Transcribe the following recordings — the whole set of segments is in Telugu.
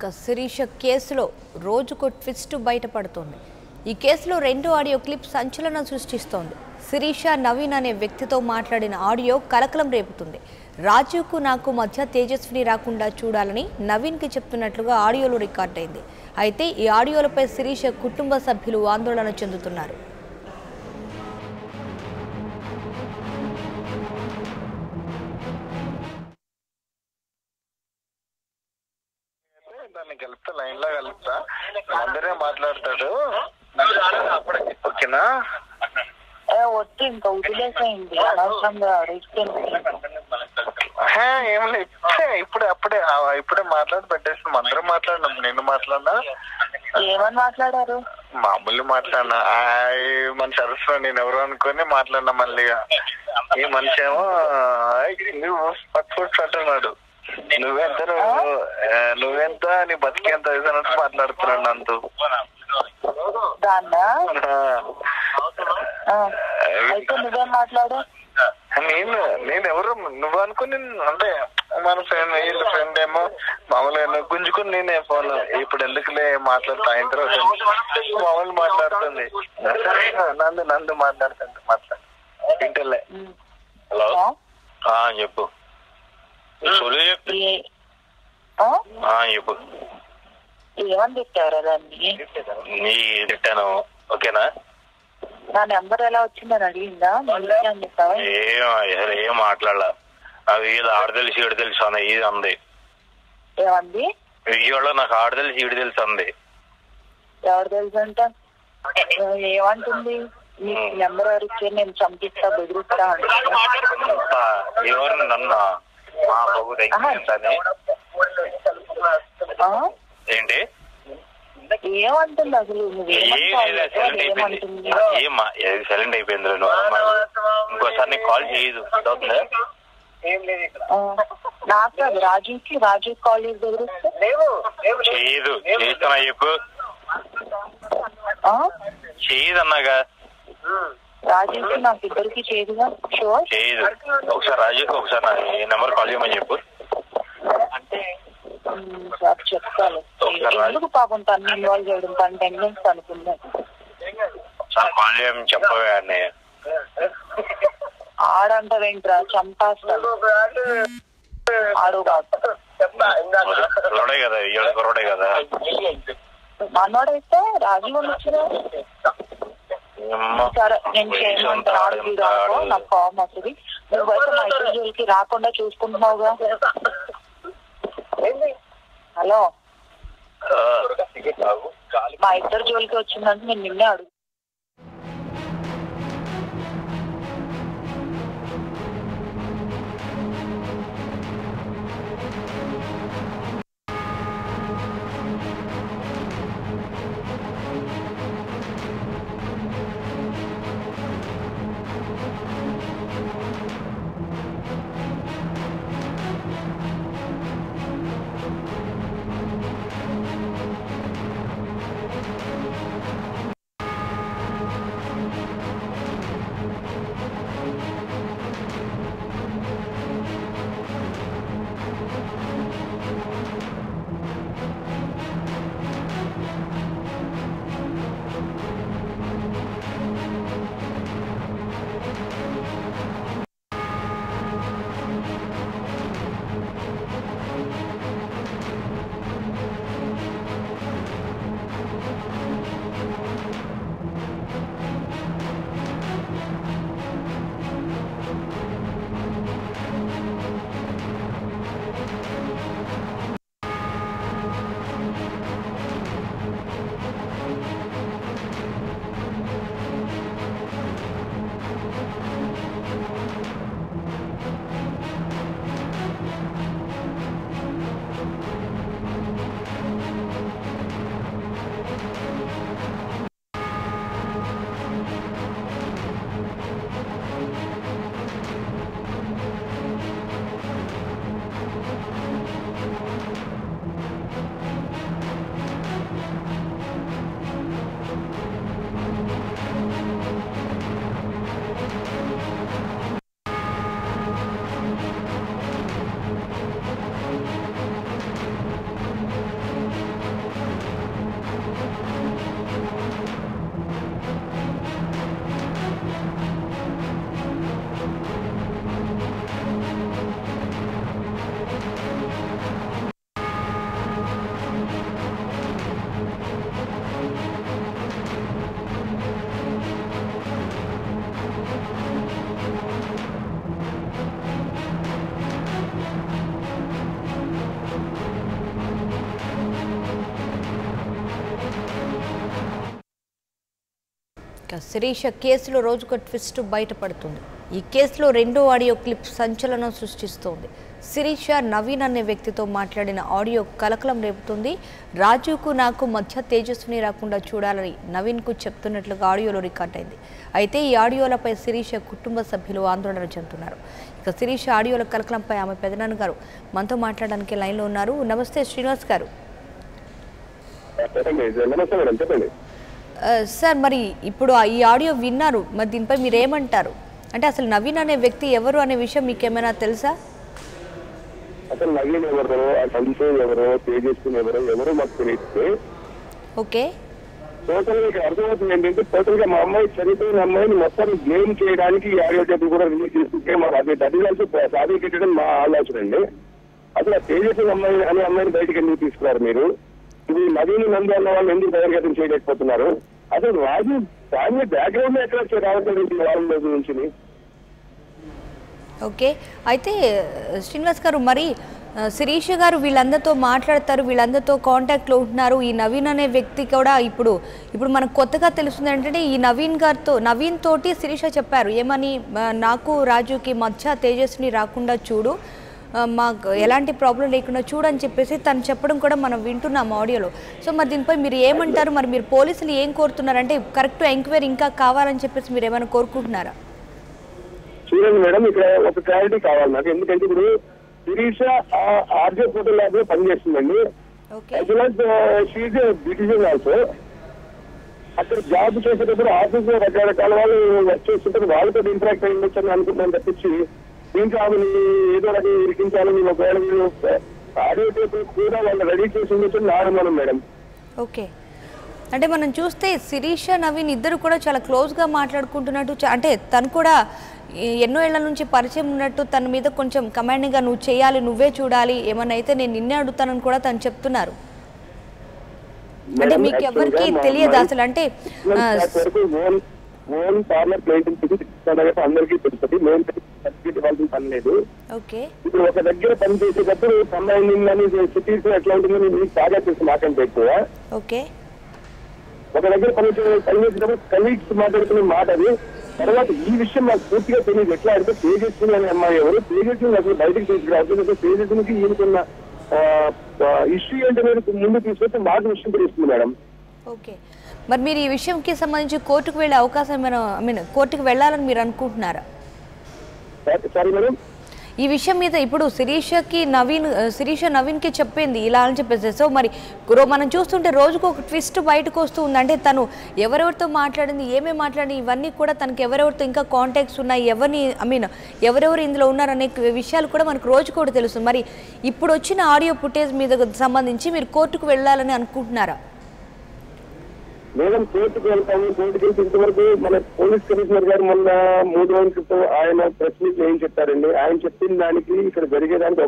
ఇక శిరీష కేసులో రోజుకో ట్విస్ట్ బయటపడుతోంది. ఈ కేసులో రెండో ఆడియో క్లిప్ సంచలనం సృష్టిస్తోంది. శిరీష నవీన్ అనే వ్యక్తితో మాట్లాడిన ఆడియో కలకలం రేపుతుంది. రాజుకు నాకు మధ్య తేజస్విని రాకుండా చూడాలని నవీన్కి చెప్తున్నట్లుగా ఆడియోలో రికార్డైంది. అయితే ఈ ఆడియోలపై శిరీష కుటుంబ సభ్యులు ఆందోళన చెందుతున్నారు. కలుపుతా లైన్ లో కలుపుతా అందరే మాట్లాడతాడు. ఓకేనా? వద్దు ఇంకా వదిలేసేయండి, అనవసరంగా ఏం లేదు, ఇప్పుడే మాట్లాడి పెట్టేసి అందరం మాట్లాడినాం. నేను మాట్లాడినా, ఏమని మాట్లాడారు? మామూలు మాట్లాడినా. మన సరస్సు నేను ఎవరు అనుకుని మాట్లాడినా. మళ్ళీ ఈ మనిషి ఏమో నువ్వు పట్టుకుంటున్నాడు, నువ్వెంత నీ బతికేంత అన్నట్టు మాట్లాడుతున్నాడు అంతూ. అయితే నువ్వేం మాట్లాడు? నేను ఎవరు నువ్వు అనుకుని, అంటే మన ఫ్రెండ్, వీళ్ళ ఫ్రెండ్ ఏమో మామూలుగా గుంజుకుని నేనే ఫోన్ ఇప్పుడు ఎందుకులే మాట్లాడుతా అయిన తర్వాత మామూలు మాట్లాడుతుంది. నందు మాట్లాడుతుంది. ఇంటలే. హలో చెప్పు. చెప్పు. ఏమని తిట్టారా దాన్ని? తిట్టాను. ఓకేనా? నా నెంబర్ ఎలా వచ్చిందని అడిగిందా? ఏం మాట్లాడాల. అవి ఆడ తెలిసి ఈడు తెలుసు అన్న ఇది అంది. ఏమంది? ఇవాళ నాకు ఆడ తెలిసి ఈడు తెలుసు అంది. ఎవరు తెలుసు అంట? ఏమంటుంది? నీకు నెంబర్ ఎవరు ఇచ్చారు? నేను చంపిస్తా, బెదిరిస్తా అంట. ఎవరు? నన్ను ఏంటి ఏమంటుంది అసలు? సైలెంట్ అయిపోయింది. ఇంకోసారి నీకు కాల్ చేయదు. నాకు కాదు, రాజు కాల్ చేయదు. చేస్తున్నా చెప్పు. చేయదు అన్నాగా. రాజుకి నాకు ఇద్దరికి చేయదుగా. షూర్ చేయదు. ఒకసారి రాజుకి ఒకసారి ఈ నెంబర్ కాల్ చేయమని చెప్పు. చెప్తాను. ఎందుకు పాపం తను ఇన్వాల్వ్ చేయడం, తన టెన్షన్స్ అనుకున్నాను. కాల్ చేయమని చెప్పవే అన్నయ్య. ఆడంటావేంట్రా? చంపేస్తాను. ఆడు కాదు కదా, కుర్రోడే కదా. మనోడైతే రాజు వచ్చినా సరే, నేను చేయమంటాను. ఆడకి రాకో నాకు కోపం వస్తుంది. నువ్వైతే మా ఇద్దరు జోలికి రాకుండా చూసుకుంటున్నావుగా. హలో, మా ఇద్దరు జోలికి వచ్చిందంటే నేను నిన్నే అడుగు. శిరీష కేసులో రోజుకో ట్విస్ట్ బయటపడుతుంది. ఈ కేసులో రెండో ఆడియో క్లిప్ సంచలనం సృష్టిస్తోంది. శిరీష నవీన్ అనే వ్యక్తితో మాట్లాడిన ఆడియో కలకలం రేపుతుంది. రాజుకు నాకు మధ్య తేజస్విని రాకుండా చూడాలని నవీన్కు చెప్తున్నట్లుగా ఆడియోలో రికార్డ్ అయింది. అయితే ఈ ఆడియోలపై శిరీష కుటుంబ సభ్యులు ఆందోళన చెందుతున్నారు. ఇక శిరీష ఆడియోల కలకలంపై ఆమె పెదనాన్న గారు మనతో మాట్లాడడానికి లైన్లో ఉన్నారు. నమస్తే శ్రీనివాస్ గారు. సార్, మరి ఇప్పుడు ఈ ఆడియో విన్నారు, మరి దీనిపై మీరు ఏమంటారు? అంటే అసలు నవీన్ అనే వ్యక్తి ఎవరు అనే విషయం మీకు ఏమైనా తెలుసా? అసలు నవీన్ ఎవరు, ఆ సంతోష్ ఎవరు, తేజస్విని ఎవరు మాకు తెలియదు. ఓకే, టోటల్ గా ఇక్కడ అర్థమవుతుంది ఏంటంటే టోటల్ గా మా అమ్మాయి చనిపోయిన అమ్మాయిని మొత్తం బ్లేమ్ చేయడానికి ఈ ఆడియో టేప్ కూడా రిలీజ్ చేసుకుంటే మాకు అది దడిగాల్సి సాధించడం మా ఆలోచన అండి. అసలు తేజస్వి అమ్మాయి అనే అమ్మాయిని బయటకు ఎందుకు తీసుకున్నారు మీరు? ఇది నవీన్ నంది అన్న వాళ్ళు ఎందుకు బహిర్గతం చేయలేకపోతున్నారు? అసలు రాజు ఫ్యామిలీ బ్యాక్గ్రౌండ్ ఎక్కడ రావట్లేదు వారం రోజుల నుంచి. ఓకే, అయితే శ్రీనివాస్ గారు, మరి శిరీష గారు వీళ్ళందరితో మాట్లాడతారు, వీళ్ళందరితో కాంటాక్ట్లో ఉంటున్నారు. ఈ నవీన్ అనే వ్యక్తి కూడా ఇప్పుడు మనకు కొత్తగా తెలుస్తుంది ఏంటంటే ఈ నవీన్ తోటి శిరీష చెప్పారు ఏమని, నాకు రాజుకి మధ్య తేజస్విని రాకుండా చూడు, మాకు ఎలాంటి ప్రాబ్లం లేకుండా చూడని చెప్పేసి తను చెప్పడం కూడా మనం వింటున్నాం ఆడియోలో. సో మరి దీనిపై మీరు ఏమంటారు? మరి మీరు పోలీసులు ఏం కోరుతున్నారంటే కరెక్ట్ ఎంక్వైరీ ఇంకా కావాలని చెప్పేసి మీరు ఏమైనా కోరుకుంటున్నారా? చూడండి మేడం, ఇక్కడ ఒక క్లారిటీ కావాలి నాకు. ఎందుకంటే ఇప్పుడు శిరీష ఆర్జే ఫోటో ల్యాబ్ లో పనిచేస్తుందండి. Beautician also. అక్కడ జాబ్ చేసేటప్పుడు ఆఫీస్ లో రకరకాల వాళ్ళు వర్క్ చేస్తుంటారు, వాళ్ళతో ఇంటరాక్ట్ అయ్యి ఉండొచ్చు అని అనుకుంటున్నాను తప్పించి దీంట్లో ఆమెని ఏదో రకంగా ఇరికించాలని ఒకవేళ ఆడియో టేప్ కూడా వాళ్ళు రెడీ చేసి ఉండొచ్చు నా అనుమానం మేడం. ఓకే, అంటే మనం చూస్తే శిరీష నవీన్ ఇద్దరు కూడా చాలా క్లోజ్గా మాట్లాడుకుంటున్నట్టు, అంటే తను కూడా ఎన్నో ఏళ్ల నుంచి పరిచయం ఉన్నట్టు తన మీద కొంచెం కమాండింగ్గా నువ్వు చేయాలి, నువ్వే చూడాలి, ఏమన్నా అయితే నేను నిన్నే అడుగుతానని కూడా తను చెప్తున్నారు. అంటే మీకు ఎవరికి తెలియదు అసలు? అంటే అందరికీ తెలుస్తుంది, మేము పని లేదు. ఇప్పుడు ఒక దగ్గర పని చేసేటప్పుడు సంబంధించి సిటీస్ ఎట్లా ఉంటుందో మీకు బాగా తెలుసు మాకంటే ఎక్కువ. ఓకే, ఒక దగ్గర పనిచేసేటప్పుడు కలీగ్స్ మాట్లాడుకునే మాట అది. తర్వాత ఈ విషయం నాకు పూర్తిగా తెలియదు. ఎట్లా అంటే తేజస్విని అనే అమ్మాయి ఎవరు, తేజస్విని అసలు బయటకు తీసుకురావచ్చు, తేజస్వినికి ఈయనకున్న ఇష్యూ ఏంటో ముందు తీసుకొస్తే మాకు విషయం తెలుస్తుంది మేడం. ఓకే, మరి మీరు ఈ విషయంకి సంబంధించి కోర్టుకు వెళ్ళే అవకాశం ఏమైనా, కోర్టుకు వెళ్ళాలని మీరు అనుకుంటున్నారా? సారీ మేడం, ఈ విషయం మీద ఇప్పుడు శిరీష నవీన్కి చెప్పింది ఇలా అని చెప్పేసి. సో మరి మనం చూస్తుంటే రోజుకు ఒక ట్విస్ట్ బయటకు వస్తూ ఉంది. అంటే తను ఎవరెవరితో మాట్లాడింది, ఏమేమి మాట్లాడింది, ఇవన్నీ కూడా తనకి ఎవరెవరితో ఇంకా కాంటాక్ట్స్ ఉన్నాయి, ఎవరెవరు ఇందులో ఉన్నారనే విషయాలు కూడా మనకు రోజు కూడా తెలుస్తుంది. మరి ఇప్పుడు వచ్చిన ఆడియో ఫుటేజ్ మీద సంబంధించి మీరు కోర్టుకు వెళ్ళాలని అనుకుంటున్నారా? మేడం, కోర్టుకు వెళ్తాము. కోర్టుకు వెళ్తే ఇంతవరకు మన పోలీస్ కమిషనర్ గారు మొన్న 3 రోజుల క్రితం ఆయన ప్రెస్ మీట్ ఏం చెప్పారండి, ఆయన చెప్పిన దానికి ఇక్కడ జరిగేదానికి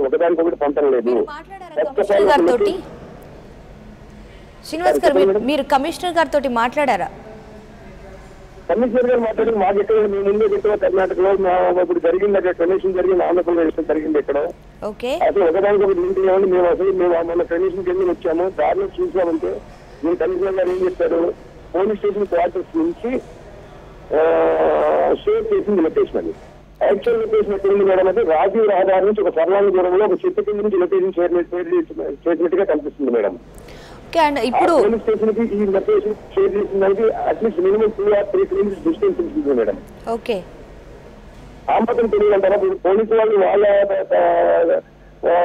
ఒకదానికొకటి పొందడం లేదు. శ్రీనివాస్ గారు, మీరు కమిషనర్ గారితో మాట్లాడారా? కమిషనర్ గారు మాట్లాడి మాకు ఎక్కడ మేము ముందే చెప్పిన కర్ణాటకలో ఇప్పుడు జరిగింది, అక్కడ కమిషన్ జరిగింది, ఆంధ్రప్రదేశ్ జరిగింది ఎక్కడ. అసలు ఒకదానికొకటి లింక్ లేవండి. మేము మన కమిషన్కి ఎందుకు వచ్చాము, దారిలో చూసామంటే మీ కమిషనర్ గారు ఏం చెప్పారు, పోలీస్ స్టేషన్ క్వార్టర్స్ నుంచి షేర్ చేసింది లొకేషన్. అది యాక్చువల్ లొకేషన్ ఎక్కడుంది మేడం అంటే రాజీవ్ రహదారి నుంచి ఒక సర్లాంగ్ దూరంలో ఒక చెట్టు కింద నుంచి లొకేషన్ చేసినట్టుగా కనిపిస్తుంది మేడం. ఇప్పుడు పోలీస్ స్టేషన్ కి ఈ లొకేషన్ షేర్ చేసిన దానికి at least minimum 2 or 3 kilometers distance ఉంటుంది మేడం. ఓకే, ఆ మాత్రం తెలియదంటారా? పోలీసు వాళ్ళు వాళ్ళ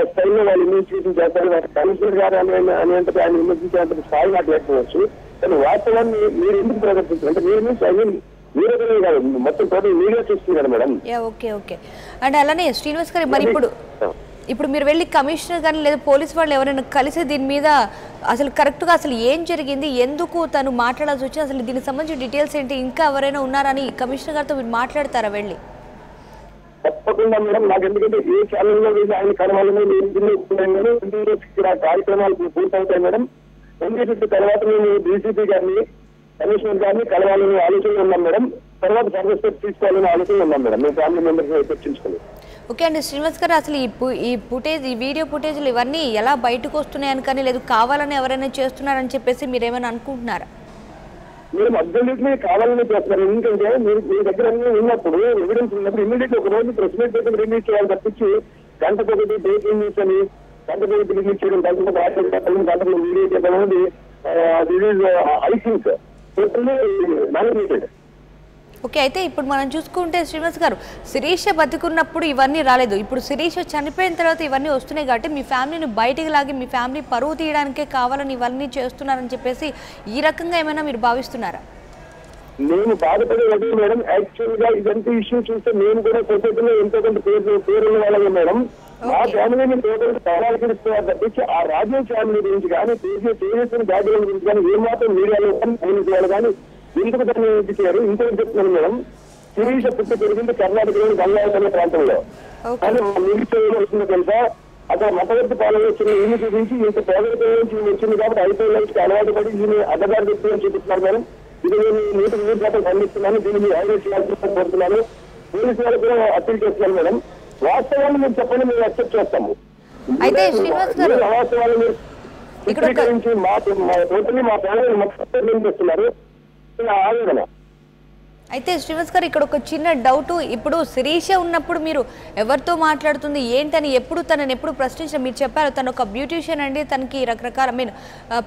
స్టైల్లో వాళ్ళు ఇన్వెస్టిగేషన్ చేస్తారు. కమిషనర్ గారు అనేంత ఆయన విమర్శించేంత స్థాయి నాకు లేకపోవచ్చు, కానీ వాస్తవాన్ని మీరు ఎందుకు ప్రదర్శించారు అంటే మీరే కాదు, మొత్తం టోటల్ మీడియా చూస్తుంది కదా మేడం. ఓకే ఓకే, అంటే అలానే శ్రీనివాస్ గారు, మరి ఇప్పుడు మీరు వెళ్ళి కమిషనర్ కానీ లేదా పోలీస్ వాళ్ళు ఎవరైనా కలిసి దీని మీద అసలు కరెక్ట్గా అసలు ఏం జరిగింది, ఎందుకు తను మాట్లాడాల్సి వచ్చింది, అసలు దీనికి సంబంధించిన డీటెయిల్స్ ఏంటి, ఇంకా ఎవరైనా ఉన్నారని కమిషనర్ గారితో మీరు మాట్లాడతారా వెళ్ళి? తప్పకుండా మేడం, నాకు ఎందుకంటే ఏ ఛానల్లో ఆయన కలవాలని ఇక్కడ కార్యక్రమాలు పూర్తవుతాయి మేడం. ఎన్నికల తర్వాత మేము డీసీపీ గారిని కమిషనర్ గారిని కలవాలని ఆలోచన ఉన్నాం మేడం. తర్వాత ఫర్దర్ స్టెప్స్ తీసుకోవాలని ఆలోచన ఉన్నాం మేడం. మేము ఫ్యామిలీ మెంబర్స్ చర్చించుకోవాలి. ఓకే అండి శ్రీనివాస్ గారు, అసలు ఈ వీడియో ఫుటేజ్లు ఇవన్నీ ఎలా బయటకు వస్తున్నాయని కానీ లేదు కావాలని ఎవరైనా చేస్తున్నారని చెప్పేసి మీరేమైనా అనుకుంటున్నారా? మీరు అబ్సల్యూట్లీ కావాలని చేస్తున్నారు. ఎందుకంటే మీరు మీ దగ్గర అన్ని ఉన్నప్పుడు ఎవిడెన్స్ ఉన్నప్పుడు ఇమీడియట్ ఒక రోజు ప్రెస్ మీట్ అయితే రిలీజ్ చేయాలి తప్పించి గంటకొకటి బ్రేకింగ్ న్యూస్ అని గంటకొకటి రిలీజ్ చేయడం, గంటకు వీడియో చేయడం అనేది I think totally manipulated. Okay, అయితే ఇప్పుడు మనం చూసుకుంటే శ్రీనివాస్ గారు, శిరీష బతికున్నప్పుడు ఇవన్నీ రాలేదు. ఇప్పుడు శిరీష చనిపోయిన తర్వాత ఇవన్నీ వస్తున్నాయి కాబట్టి మీ ఫ్యామిలీని బయటికి లాగి మీ ఫ్యామిలీ పరువు తీయడానికే కావాలని ఇవన్నీ చేస్తున్నారని చెప్పేసి ఈ రకంగా ఏమైనా మీరు భావిస్తున్నారా? నేను బాధపడేది మేడం, యాక్చువల్ గా ఇదంతా ఇష్యూ చూస్తే నేను కూడా సొసైటీలో ఎంతో కొంత పేరున్న వాళ్ళమే మేడం. మా ఫ్యామిలీని టోటల్ పరామర్శిస్తున్నారు తప్పించి ఆ రాజీవ్ ఫ్యామిలీ గురించి కానీ తేజస్విని బ్యాక్గ్రౌండ్ గురించి కానీ ఏమాత్రం మీడియాలో పోలీసు కానీ ఎందుకు దాన్ని ఇచ్చారు. ఇంకోటి చెప్తున్నాను మేడం, శిరీష పుట్టి పెరిగింది కర్ణాటకలోని గంగావతి అనే ప్రాంతంలో. కానీ మిగిలితే వస్తుందో తెలుసా, అక్కడ మతవర్తి పాలన వచ్చిన ఈయన చూపించి ఇంత పేదరికం నుంచి వచ్చింది కాబట్టి ఐపీఎల్ నుంచి అలవాటు పడి ఈయన అడ్డదారి చెప్తుందని చూపిస్తున్నారు మేడం. ఇది నేను 100% ఖండిస్తున్నాను. దీన్ని హైలైట్ చేయాల్సి కోరుతున్నాను. పోలీసు వాళ్ళు కూడా అప్పీల్ చేస్తున్నాను మేడం. వాస్తవాన్ని మీరు చెప్పండి, మేము యాక్సెప్ట్ చేస్తాము. అయితే శ్రీనివాస్ గారు, వాస్తవాలు మీరు చిత్రీకరించి మా టోటల్లీ మా ఫ్యామిలీ మొత్తం చేస్తున్నారు. అయితే శ్రీనివాస్ గారు, ఇక్కడ ఒక చిన్న డౌట్. ఇప్పుడు శిరీష ఉన్నప్పుడు మీరు ఎవరితో మాట్లాడుతుంది ఏంటని ఎప్పుడు తనని ఎప్పుడు ప్రశ్నించారు? మీరు చెప్పారు తను ఒక బ్యూటీషియన్ అండి, తనకి రకరకాల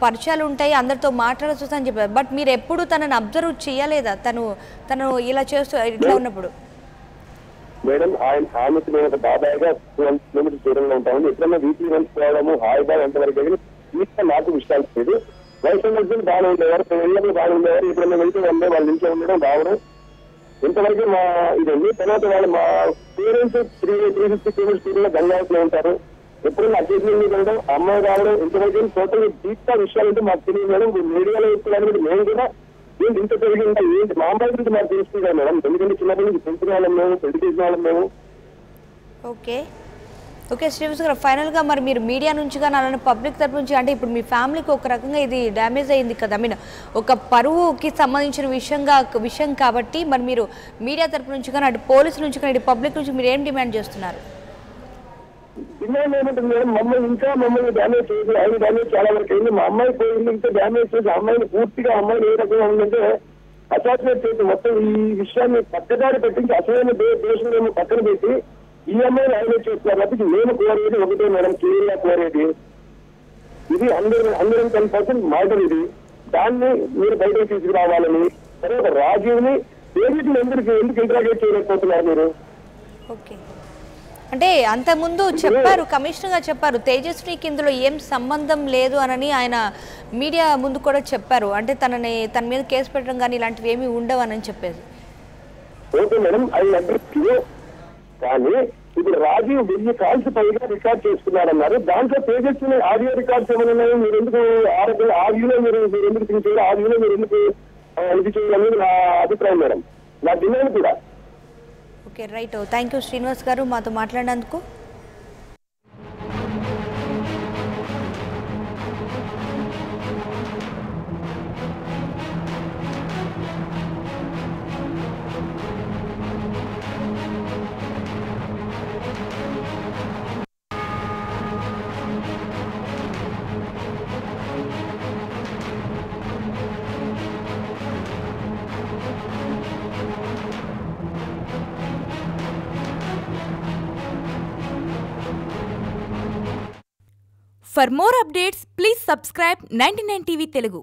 పరిచయాలు ఉంటాయి, అందరితో మాట్లాడచ్చు అని చెప్పారు. బట్ మీరు ఎప్పుడు తనని అబ్జర్వ్ చేయలేదా? తను ఇలా చేస్తూ ఇట్లా ఉన్నప్పుడు మేడం ఆమెకు నేను ఒక బాబాయ్గా 12 కిలోమీటర్స్ దూరంలో ఉంటాము. ఎప్పుడైనా వీక్లీ వన్స్ పోవడము హాయిగా ఎంతవరకు అయితే నాకు విషయాలు లేదు. వయసు మధ్యలో బాగా ఉండేవారు, వెళ్ళినప్పుడు బాగా ఉండేవారు. ఎప్పుడైనా వెళ్తూ ఉండే వాళ్ళ ఇంట్లో ఉండడం రావడం ఇంతవరకు మా ఇదండి. తర్వాత వాళ్ళు మా పేరెంట్స్ 350 కిలోమీటర్స్ దూరంలో గంగావతిలో ఉంటారు. ఎప్పుడైనా అడ్జస్ట్మెంట్ వెళ్ళడం, అమ్మాయి రావడం ఇంతవరకు టోటల్ డీప్ గా విషయాలు అంటే మాకు తెలియదు మేడం. మీడియాలో చెప్తున్నాను, మేము కూడా ఏంటి ఇంత పెరిగిందా ఏంటి మా అమ్మాయి గురించి మాకు తెలుస్తుంది మేడం. ఎందుకంటే చిన్నప్పటి నుంచి పెంచిన వాళ్ళం మేము, పెళ్లి చేసిన వాళ్ళం మేము. ఓకే శ్రీనివాస్ గారు, ఫైనల్గా మరి మీరు మీడియా నుంచి కానీ అలానే పబ్లిక్ తరపు నుంచి, అంటే ఇప్పుడు మీ ఫ్యామిలీకి ఒక రకంగా ఇది డ్యామేజ్ అయింది కదా, ఒక పరువుకి సంబంధించిన విషయం కాబట్టి మరి మీరు మీడియా తరపు నుంచి కానీ అటు పోలీసుల నుంచి కానీ ఇటు పబ్లిక్ నుంచి మీరు ఏం డిమాండ్ చేస్తున్నారు? డిమాండ్ ఏమంటుంది మేడం, మమ్మల్ని డ్యామేజ్ చేసి ఆయన డ్యామేజ్ చాలా వరకు అయింది. మా అమ్మాయి పోయింది, ఇంకా డ్యామేజ్ చేసి అమ్మాయిని పూర్తిగా అమ్మాయిని ఏ రకంగా ఉందంటే అసాసినేట్ చేసి మొత్తం ఈ విషయాన్ని పక్కదారి పెట్టించి అసలైన దేశం మేము పక్కన పెట్టి ఈ అమ్మాయిని హైలైట్ చేస్తున్నారు. కాబట్టి మేము కోరేది ఒకటే మేడం, క్లియర్గా కోరేది ఇది 110% మర్డర్. ఇది దాన్ని మీరు బయటకు తీసుకురావాలని. తర్వాత రాజీవ్ని తేజస్విని ఎందుకు ఇంట్రాగేట్ చేయలేకపోతున్నారు మీరు? ఓకే, అంటే అంతకుముందు చెప్పారు, కమిషనర్ గారు చెప్పారు తేజస్వినికి ఇందులో ఏం సంబంధం లేదు అని ఆయన మీడియా ముందు కూడా చెప్పారు. అంటే తన మీద కేసు పెట్టడం కానీ ఇలాంటివి ఏమీ ఉండవని చెప్పేసి. ఓకే మేడం, అది అడ్రస్. కానీ ఇప్పుడు రాజీవ్ 1000 కాల్స్ పైగా రికార్డ్ చేసుకున్నారన్నారు. దాంట్లో తేజస్విని ఆడియో రికార్డ్స్ ఏమైనా ఉన్నాయో మీరు ఎందుకు ఆడియోలో మీరు ఎందుకు చేయాలి, ఆడియోలో మీరు ఎందుకు ఇది చేయాలనేది నా అభిప్రాయం మేడం, నా డిమాండ్ కూడా. Okay right, thank you Srinivas గారు మాతో మాట్లాడినందుకు. For more updates, please subscribe 99 TV Telugu.